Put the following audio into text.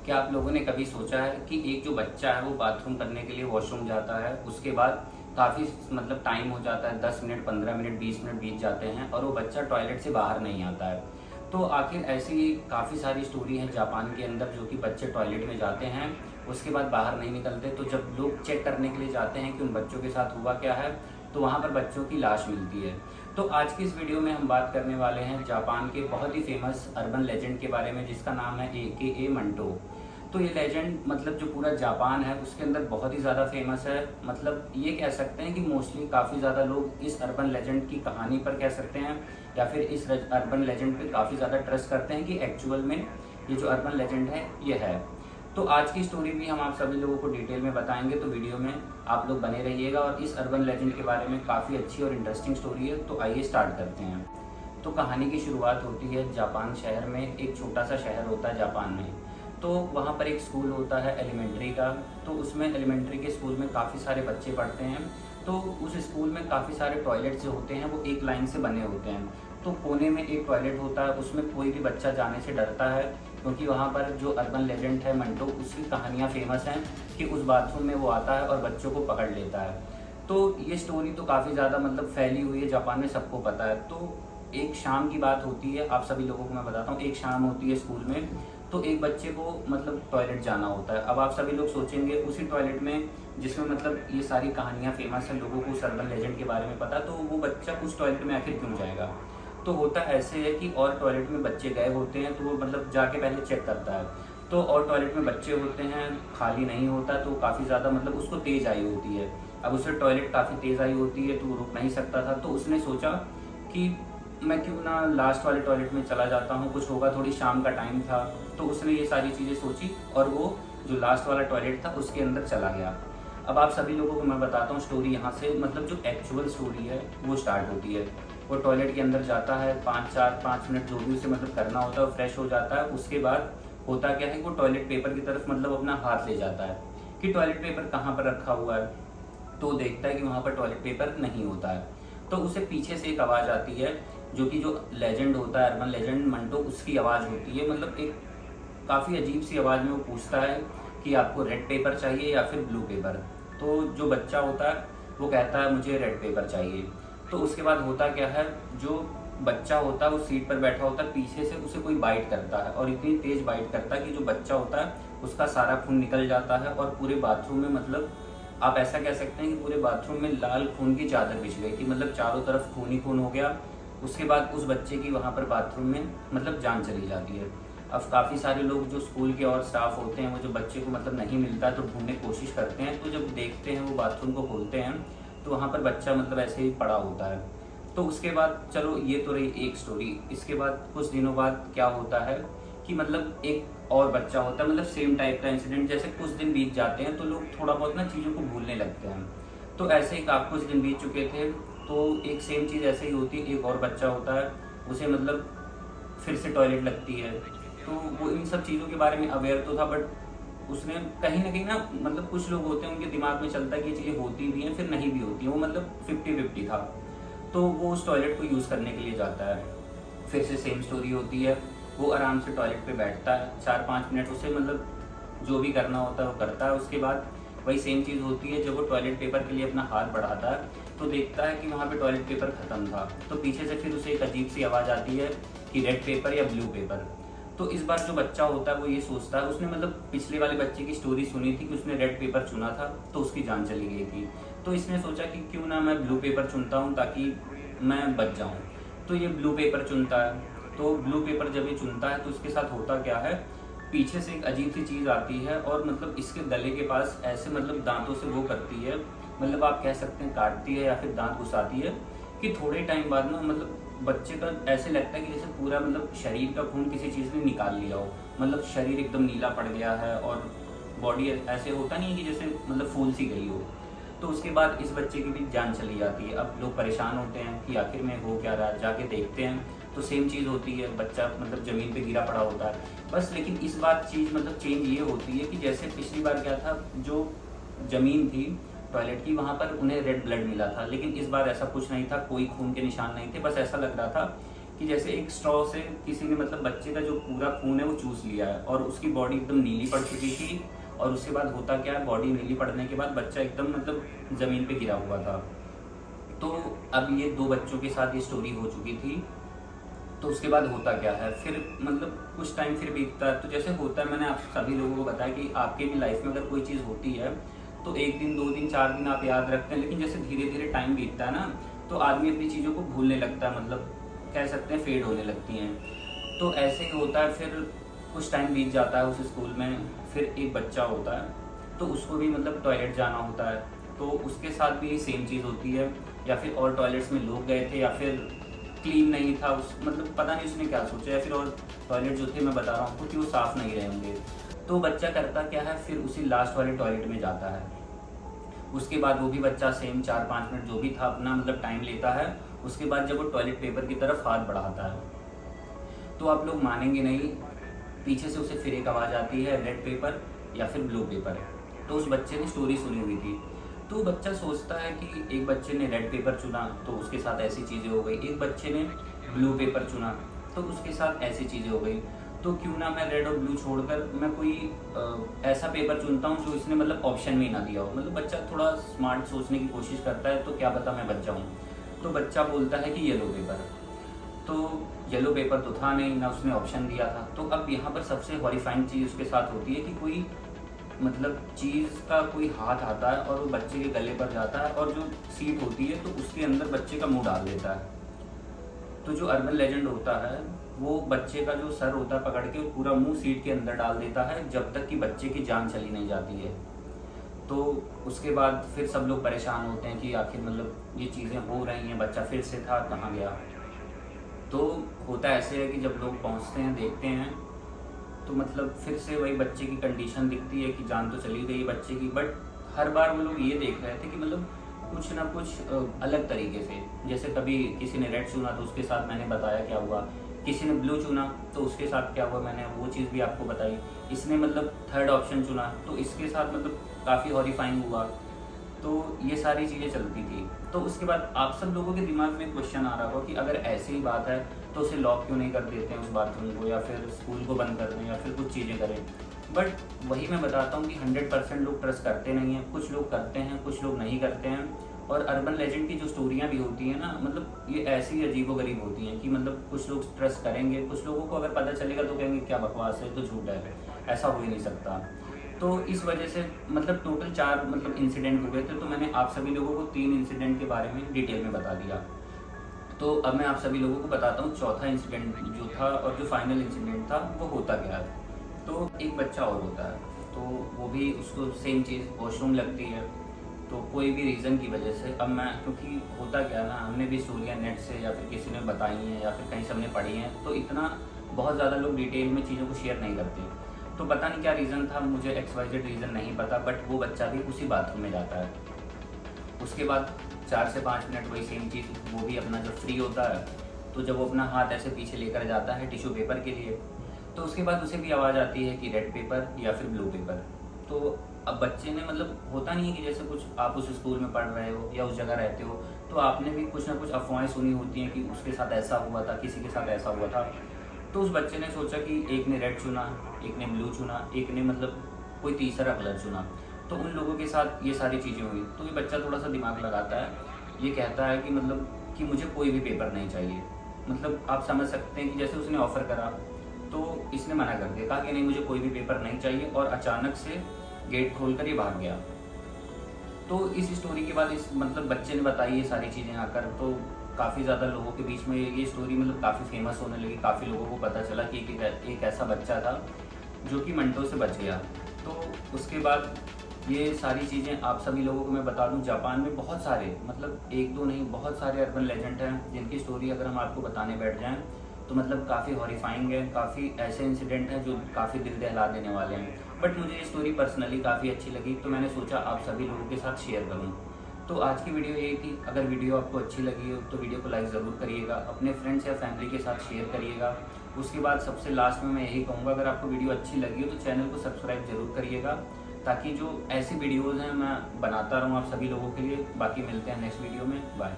क्या आप लोगों ने कभी सोचा है कि एक जो बच्चा है वो बाथरूम करने के लिए वॉशरूम जाता है, उसके बाद काफ़ी टाइम हो जाता है, 10 मिनट, 15 मिनट, 20 मिनट बीत जाते हैं और वो बच्चा टॉयलेट से बाहर नहीं आता है। तो आखिर ऐसी काफ़ी सारी स्टोरी है जापान के अंदर, जो कि बच्चे टॉयलेट में जाते हैं, उसके बाद बाहर नहीं निकलते। तो जब लोग चेक करने के लिए जाते हैं कि उन बच्चों के साथ हुआ क्या है, तो वहाँ पर बच्चों की लाश मिलती है। तो आज की इस वीडियो में हम बात करने वाले हैं जापान के बहुत ही फेमस अर्बन लेजेंड के बारे में, जिसका नाम है AKA मंटो। तो ये लेजेंड जो पूरा जापान है उसके अंदर बहुत ही ज़्यादा फेमस है। ये कह सकते हैं कि मोस्टली काफ़ी ज़्यादा लोग इस अर्बन लेजेंड की कहानी पर कह सकते हैं, या फिर इस अर्बन लेजेंड पे काफ़ी ज़्यादा ट्रस्ट करते हैं कि एक्चुअल में ये जो अर्बन लेजेंड है ये है। तो आज की स्टोरी भी हम आप सभी लोगों को डिटेल में बताएंगे, तो वीडियो में आप लोग बने रहिएगा। और इस अर्बन लेजेंड के बारे में काफ़ी अच्छी और इंटरेस्टिंग स्टोरी है, तो आइए स्टार्ट करते हैं। तो कहानी की शुरुआत होती है जापान शहर में। एक छोटा सा शहर होता है जापान में, तो वहाँ पर एक स्कूल होता है एलिमेंट्री का। तो उसमें एलिमेंट्री के स्कूल में काफ़ी सारे बच्चे पढ़ते हैं। तो उस स्कूल में काफ़ी सारे टॉयलेट जो होते हैं वो एक लाइन से बने होते हैं। तो कोने में एक टॉयलेट होता है, उसमें कोई भी बच्चा जाने से डरता है, क्योंकि वहाँ पर जो अर्बन लेजेंड है मंटो, उसकी कहानियाँ फेमस हैं कि उस बाथरूम में वो आता है और बच्चों को पकड़ लेता है। तो ये स्टोरी तो काफ़ी ज़्यादा फैली हुई है जापान में, सबको पता है। तो एक शाम की बात होती है, आप सभी लोगों को मैं बताता हूँ। एक शाम होती है स्कूल में, तो एक बच्चे को टॉयलेट जाना होता है। अब आप सभी लोग सोचेंगे उसी टॉयलेट में जिसमें ये सारी कहानियाँ फेमस हैं, लोगों को उस अर्बन लेजेंड के बारे में पता, तो वो बच्चा उस टॉयलेट में आखिर क्यों जाएगा। तो होता ऐसे है कि और टॉयलेट में बच्चे गए होते हैं, तो वो जाके पहले चेक करता है। तो और टॉयलेट में बच्चे होते हैं, खाली नहीं होता, तो काफ़ी ज़्यादा उसको तेज़ आई होती है। अब उसे टॉयलेट काफ़ी तेज़ आई होती है, तो वो रुक नहीं सकता था। तो उसने सोचा कि मैं क्यों ना लास्ट वाले टॉयलेट में चला जाता हूँ, कुछ होगा, थोड़ी शाम का टाइम था। तो उसने ये सारी चीज़ें सोची और वो जो लास्ट वाला टॉयलेट था उसके अंदर चला गया। अब आप सभी लोगों को मैं बताता हूँ स्टोरी यहाँ से, जो एक्चुअल स्टोरी है वो स्टार्ट होती है। वो टॉयलेट के अंदर जाता है, 5 मिनट जो भी उसे करना होता है, वो फ्रेश हो जाता है। उसके बाद होता क्या है, वो टॉयलेट पेपर की तरफ अपना हाथ ले जाता है कि टॉयलेट पेपर कहाँ पर रखा हुआ है। तो देखता है कि वहाँ पर टॉयलेट पेपर नहीं होता है। तो उसे पीछे से एक आवाज़ आती है, जो कि जो लेजेंड होता है अर्बन लेजेंड मंटो, उसकी आवाज़ होती है। एक काफ़ी अजीब सी आवाज़ में वो पूछता है कि आपको रेड पेपर चाहिए या फिर ब्लू पेपर। तो जो बच्चा होता है वो कहता है मुझे रेड पेपर चाहिए। तो उसके बाद होता क्या है, जो बच्चा होता है वो सीट पर बैठा होता है, पीछे से उसे कोई बाइट करता है, और इतनी तेज़ बाइट करता है कि जो बच्चा होता है उसका सारा खून निकल जाता है। और पूरे बाथरूम में आप ऐसा कह सकते हैं कि पूरे बाथरूम में लाल खून की चादर बिछ गई थी। चारों तरफ खून ही खून हो गया। उसके बाद उस बच्चे की वहाँ पर बाथरूम में जान चली जाती है। अब काफ़ी सारे लोग जो स्कूल के और स्टाफ होते हैं, वो जो बच्चे को नहीं मिलता तो ढूंढने की कोशिश करते हैं। तो जब देखते हैं, वो बाथरूम को खोलते हैं, तो वहाँ पर बच्चा ऐसे ही पड़ा होता है। तो उसके बाद चलो ये तो रही एक स्टोरी। इसके बाद कुछ दिनों बाद क्या होता है कि एक और बच्चा होता है, सेम टाइप का इंसिडेंट। जैसे कुछ दिन बीत जाते हैं तो लोग थोड़ा बहुत चीज़ों को भूलने लगते हैं। तो ऐसे ही कुछ दिन बीत चुके थे, तो एक सेम चीज़ ऐसे ही होती है। एक और बच्चा होता है, उसे फिर से टॉयलेट लगती है। तो वो इन सब चीज़ों के बारे में अवेयर तो था, बट उसने कहीं ना कहीं कुछ लोग होते हैं उनके दिमाग में चलता है कि ये चीज़ें होती भी हैं फिर नहीं भी होती हैं। वो 50-50 था। तो वो उस टॉयलेट को यूज़ करने के लिए जाता है। फिर से सेम स्टोरी होती है। वो आराम से टॉयलेट पे बैठता है, 4-5 मिनट उसे जो भी करना होता है वो करता है। उसके बाद वही सेम चीज़ होती है। जब वो टॉयलेट पेपर के लिए अपना हाथ बढ़ाता है, तो देखता है कि वहाँ पे टॉयलेट पेपर ख़त्म था। तो पीछे से फिर उसे एक अजीब सी आवाज़ आती है कि रेड पेपर या ब्लू पेपर। तो इस बार जो बच्चा होता है वो ये सोचता है, उसने पिछले वाले बच्चे की स्टोरी सुनी थी कि उसने रेड पेपर चुना था तो उसकी जान चली गई थी। तो इसने सोचा कि क्यों ना मैं ब्लू पेपर चुनता हूँ ताकि मैं बच जाऊँ। तो ये ब्लू पेपर चुनता है। तो ब्लू पेपर जब ये चुनता है तो उसके साथ होता क्या है, पीछे से एक अजीब सी चीज़ आती है और इसके गले के पास ऐसे दांतों से वो करती है, आप कह सकते हैं काटती है या फिर दांत घुसाती है, कि थोड़े टाइम बाद ना बच्चे का ऐसे लगता है कि जैसे पूरा शरीर का खून किसी चीज़ ने निकाल लिया हो। शरीर एकदम नीला पड़ गया है और बॉडी ऐसे होता नहीं है कि जैसे फूल सी गई हो। तो उसके बाद इस बच्चे की भी जान चली जाती है। अब लोग परेशान होते हैं कि आखिर में हो क्या रहा है, जाके देखते हैं तो सेम चीज़ होती है, बच्चा ज़मीन पे गिरा पड़ा होता है बस। लेकिन इस बार चीज़ चेंज ये होती है कि जैसे पिछली बार क्या था, जो ज़मीन थी टॉयलेट की वहाँ पर उन्हें रेड ब्लड मिला था, लेकिन इस बार ऐसा कुछ नहीं था, कोई खून के निशान नहीं थे। बस ऐसा लग रहा था कि जैसे एक स्ट्रॉ से किसी ने मतलब बच्चे का जो पूरा खून है वो चूस लिया है और उसकी बॉडी एकदम नीली पड़ चुकी थी। और उसके बाद होता क्या है, बॉडी नीली पड़ने के बाद बच्चा एकदम मतलब ज़मीन पे गिरा हुआ था। तो अब ये 2 बच्चों के साथ ये स्टोरी हो चुकी थी। तो उसके बाद होता क्या है, फिर मतलब कुछ टाइम फिर बीतता है। तो जैसे होता है, मैंने आप सभी लोगों को बताया कि आपके भी लाइफ में अगर कोई चीज़ होती है तो 1 दिन 2 दिन 4 दिन आप याद रखते हैं, लेकिन जैसे धीरे धीरे टाइम बीतता है ना, तो आदमी अपनी चीज़ों को भूलने लगता है, मतलब कह सकते हैं फेड होने लगती हैं। तो ऐसे ही होता है। फिर कुछ टाइम बीत जाता है उस स्कूल में। फिर एक बच्चा होता है, तो उसको भी मतलब टॉयलेट जाना होता है, तो उसके साथ भी सेम चीज़ होती है। या फिर और टॉयलेट्स में लोग गए थे, या फिर क्लीन नहीं था उस, मतलब पता नहीं उसने क्या सोचा, या फिर और टॉयलेट जो थे मैं बता रहा हूँ आपको कि वो साफ़ नहीं रहे होंगे। तो बच्चा करता क्या है, फिर उसी लास्ट वाले टॉयलेट में जाता है। उसके बाद वो भी बच्चा सेम 4-5 मिनट जो भी था अपना मतलब टाइम लेता है। उसके बाद जब वो टॉयलेट पेपर की तरफ हाथ बढ़ाता है, तो आप लोग मानेंगे नहीं, पीछे से उसे फिर एक आवाज़ आती है, रेड पेपर या फिर ब्लू पेपर। तो उस बच्चे ने स्टोरी सुनी हुई थी। तो बच्चा सोचता है कि एक बच्चे ने रेड पेपर चुना तो उसके साथ ऐसी चीज़ें हो गई, एक बच्चे ने ब्लू पेपर चुना तो उसके साथ ऐसी चीज़ें हो गई। तो क्यों ना मैं रेड और ब्लू छोड़कर मैं कोई ऐसा पेपर चुनता हूँ जो इसने मतलब ऑप्शन में ही ना दिया हो। मतलब बच्चा थोड़ा स्मार्ट सोचने की कोशिश करता है, तो क्या पता मैं बच जाऊँ। तो बच्चा बोलता है कि येलो पेपर। तो येलो पेपर तो था नहीं, ना उसने ऑप्शन दिया था। तो अब यहाँ पर सबसे हॉरिफाइंग चीज़ उसके साथ होती है कि कोई मतलब चीज़ का कोई हाथ आता है और वो बच्चे के गले पर जाता है, और जो सीट होती है तो उसके अंदर बच्चे का मुंह डाल देता है। तो जो अर्बन लेजेंड होता है, वो बच्चे का जो सर होता है पकड़ के पूरा मुंह सीट के अंदर डाल देता है, जब तक कि बच्चे की जान चली नहीं जाती है। तो उसके बाद फिर सब लोग परेशान होते हैं कि आखिर मतलब ये चीज़ें हो रही हैं, बच्चा फिर से था, कहाँ गया। तो होता ऐसे है कि जब लोग पहुंचते हैं, देखते हैं, तो मतलब फिर से वही बच्चे की कंडीशन दिखती है कि जान तो चली गई बच्चे की। बट हर बार वो लोग ये देख रहे थे कि मतलब कुछ ना कुछ अलग तरीके से। जैसे कभी किसी ने रेड चुना तो उसके साथ मैंने बताया क्या हुआ, किसी ने ब्लू चुना तो उसके साथ क्या हुआ, मैंने वो चीज़ भी आपको बताई। इसने मतलब थर्ड ऑप्शन चुना तो इसके साथ मतलब काफ़ी हॉरिफाइंग हुआ। तो ये सारी चीज़ें चलती थी। तो उसके बाद आप सब लोगों के दिमाग में क्वेश्चन आ रहा होगा कि अगर ऐसी ही बात है तो उसे लॉक क्यों नहीं कर देते हैं उस बाथरूम को, या फिर स्कूल को बंद कर दें, या फिर कुछ चीज़ें करें। बट वही मैं बताता हूँ कि 100% लोग ट्रस्ट करते नहीं हैं। कुछ लोग करते हैं, कुछ लोग नहीं करते हैं। और अर्बन लेजेंड की जो स्टोरियाँ भी होती हैं ना, मतलब ये ऐसी अजीबोगरीब होती हैं कि मतलब कुछ लोग ट्रस्ट करेंगे, कुछ लोगों को अगर पता चलेगा तो कहेंगे क्या बकवास है, तो झूठ है, ऐसा हो ही नहीं सकता। तो इस वजह से मतलब टोटल 4 मतलब इंसिडेंट हुए थे। तो मैंने आप सभी लोगों को 3 इंसिडेंट के बारे में डिटेल में बता दिया। तो अब मैं आप सभी लोगों को बताता हूँ चौथा इंसिडेंट जो था और जो फाइनल इंसिडेंट था वो होता क्या है। तो एक बच्चा और होता है, तो वो भी उसको सेम चीज़ वॉशरूम लगती है। तो कोई भी रीज़न की वजह से, अब मैं क्योंकि होता क्या है ना, हमने भी स्टोरियाँ नेट से या फिर किसी ने बताई हैं या फिर कहीं से हमने पढ़ी हैं, तो इतना बहुत ज़्यादा लोग डिटेल में चीज़ों को शेयर नहीं करते। तो पता नहीं क्या रीज़न था, मुझे XYZ रीज़न नहीं पता, बट वो बच्चा भी उसी बाथरूम में जाता है। उसके बाद 4 से 5 मिनट वही सेम चीज़, वो भी अपना जब फ्री होता है तो जब वो अपना हाथ ऐसे पीछे लेकर जाता है टिश्यू पेपर के लिए, तो उसके बाद उसे भी आवाज़ आती है कि रेड पेपर या फिर ब्लू पेपर। तो अब बच्चे ने मतलब होता नहीं है कि जैसे कुछ आप उस स्कूल में पढ़ रहे हो या उस जगह रहते हो, तो आपने भी कुछ ना कुछ अफवाहें सुनी होती हैं कि उसके साथ ऐसा हुआ था, किसी के साथ ऐसा हुआ था। तो उस बच्चे ने सोचा कि एक ने रेड चुना, एक ने ब्लू चुना, एक ने मतलब कोई तीसरा कलर चुना, तो उन लोगों के साथ ये सारी चीज़ें हुई। तो ये बच्चा थोड़ा सा दिमाग लगाता है, ये कहता है कि मतलब कि मुझे कोई भी पेपर नहीं चाहिए। मतलब आप समझ सकते हैं कि जैसे उसने ऑफ़र करा तो इसने मना कर दिया, कहा कि नहीं मुझे कोई भी पेपर नहीं चाहिए, और अचानक से गेट खोल कर ये भाग गया। तो इस स्टोरी के बाद इस मतलब बच्चे ने बताई ये सारी चीज़ें आकर, तो काफ़ी ज़्यादा लोगों के बीच में ये स्टोरी मतलब काफ़ी फेमस होने लगी। काफ़ी लोगों को पता चला कि एक ऐसा बच्चा था जो कि मंटो से बच गया। तो उसके बाद ये सारी चीज़ें आप सभी लोगों को मैं बता दूं, जापान में बहुत सारे मतलब 1-2 नहीं बहुत सारे अर्बन लेजेंड हैं जिनकी स्टोरी अगर हम आपको बताने बैठ जाएं तो मतलब काफ़ी हॉरिफाइंग है। काफ़ी ऐसे इंसिडेंट हैं जो काफ़ी दिल दहला देने वाले हैं। बट मुझे ये स्टोरी पर्सनली काफ़ी अच्छी लगी, तो मैंने सोचा आप सभी लोगों के साथ शेयर करूँ। तो आज की वीडियो ये थी। अगर वीडियो आपको अच्छी लगी हो तो वीडियो को लाइक ज़रूर करिएगा, अपने फ्रेंड्स या फैमिली के साथ शेयर करिएगा। उसके बाद सबसे लास्ट में मैं यही कहूँगा, अगर आपको वीडियो अच्छी लगी हो तो चैनल को सब्सक्राइब ज़रूर करिएगा, ताकि जो ऐसी वीडियोज़ हैं मैं बनाता रहूँ आप सभी लोगों के लिए। बाकी मिलते हैं नेक्स्ट वीडियो में, बाय।